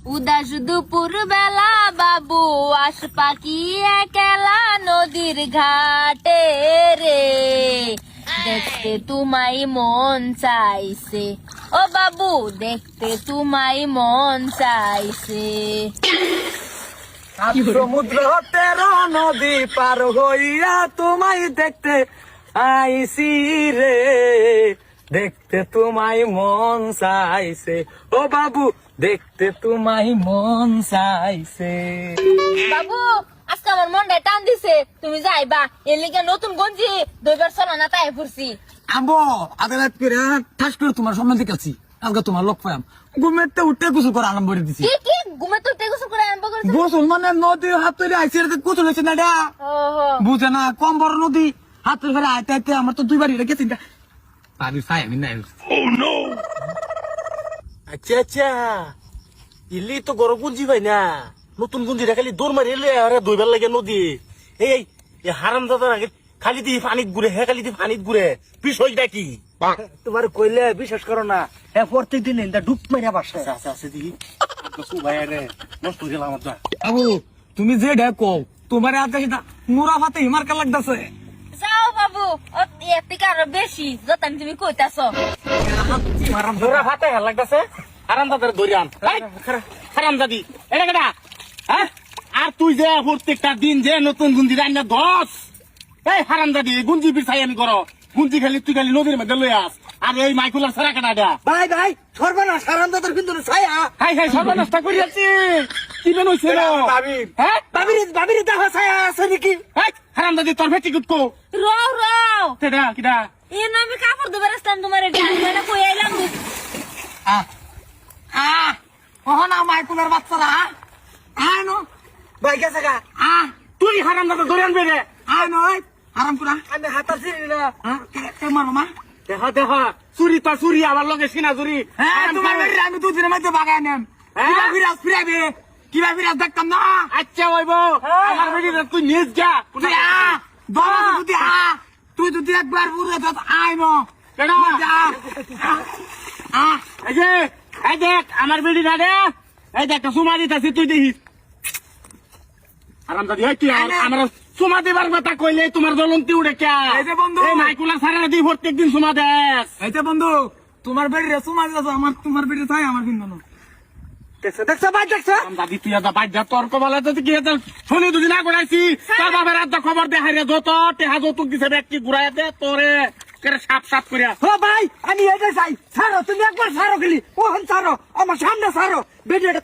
উদাস দুপুর বেলা বাবু আস পাখি একলা নদীর ঘাটে রে, দেখতে তোমায় মন চাইছে ও বাবু, দেখতে তোমায় মন চাইছে। সমুদ্র তেরো নদী পার হইয়া তোমায় দেখতে আইসি রে, দেখতে তোমায় মন চাইছে ও বাবু, দেখতে তোমায় মন চাইছে। বাবু আজকে আমার মনটা টান দিছে, তুমি যাইবা এর লিগে নতুন গঞ্জি দুইবার চলো না তাই ফুরছি। আম্বো আগে রাত করে ঠাস করে তোমার সম্মান দেখাচ্ছি, আজকে তোমার লোক পাইম ঘুমেতে উঠে গোসল করে আরম্ভ করে দিছি। কি কি ঘুমে তো গোসল করে আরম্ভ করছ? গোসল মানে নদী হাত ধরে আইসি গোসল হয়েছে না এটা ওহো বুঝে না, কম বড় নদী হাত ধরে আইতে আইতে আমার তো দুইবার এটা গেছি পানি চাই আমি নাই। আচ্ছা আচ্ছা, ইলি তো গরম গুঞ্জি ভাই না, নতুন গুঞ্জি খালি দৌড় মারি এলে আরে দুইবার লাগে নদী। এই হারাম দাদার আগে খালি দিয়ে পানিত ঘুরে, হে খালি দিয়ে পানিত ঘুরে, বিষয়টা কি? তোমার কইলে বিশ্বাস করো না, হ্যাঁ প্রত্যেক দিন ডুব মারিয়া বাসে। আছে আছে দিদি ভাই রে নষ্ট হয়ে গেল আমার। বাবু তুমি যে ঢেকো তোমার আজকে সেটা নুরা ভাতে হিমার কা লাগতেছে। যাও বাবু, ও এর থেকে আরো বেশি যত তুমি কইতাছ। ধরা ভাতে ভাল লাগতেছে, হারাম দাদার দরিয়ান হারাম দাদি এটা কেটা হ্যাঁ? আর তুই যে প্রত্যেকটা দিন যে নতুন গুঞ্জি রান্না দশ, এই হারাম দাদি গুঞ্জি বিছাই আমি করো, গুঞ্জি খালি তুই খালি নদীর মধ্যে লই আস, আর এই মাইকুলার সারা কাটা দেয়া ভাই ভাই সর্বনাশ, হারাম দাদার কিন্তু ছায়া। হাই হাই সর্বনষ্ট করে যাচ্ছি। কি বেন হইছে হ্যাঁ? বাবির দেখা ছায়া আছে নাকি? হেই, হারাম দাদি তোর ভেটি কুটকো রও রও, কেডা কিডা এ না আমি কাপড় ধরে আসলাম তোমার এটা মানে কই আইলাম। কখন মাইকুলার বাচ্চারা আয় নো ভাই গেছে গা। তুই হারাম দাদা ধরে আনবে রে। আয় নয় আরাম করা আমি হাতার ছিলি না। তোমার মামা দেখা দেখা চুরি তো চুরি, আমার লগে সিনা চুরি। হ্যাঁ তোমার বাড়ির আমি দুদিনের মধ্যে বাগাই নেন কিবা বিরাজ ফিরাবে, কিবা বিরাজ দেখতাম না। আচ্ছা হইব আমার বেটি তুই নিজ যা। তুই দল যদি তুই যদি একবার বুড়ো আয় নো কেডা এই যে এই দেখ আমার বেটি না রে, এই দেখ সুমা দিতাছি তুই দেখিস। আরাম দাদি তুই আমার সুমা দিবার কথা কইলে তোমার জ্বলন্তি উড়ে কে? এই যে বন্ধু। এই মাইকুলা সারা দিই প্রত্যেক দিন সুমা দেস। এই যে বন্ধু তোমার বাড়ির সুমা দিতেছ, আমার তোমার বাড়ির চাই আমার কিন্তু দেখছো দেখছো ভাই দেখছো। আরাম দাদি তুই আদা বাইর যা, তোর কপালে তো কি হয়েছে শুনি দুদিন আগে ঘুরাইছি, তোর বাবার আদা খবর দে হারিয়ে যত টেহা যৌতুক দিছে ব্যক্তি ঘুরাই দে তোরে সাপ সাপ করিয়া। ও ভাই আমি এটাই চাই, ছাড়ো তুমি একবার ছাড়ো খেলি, ওখান ছাড়ো আমার সামনে ছাড়ো বেটি এটা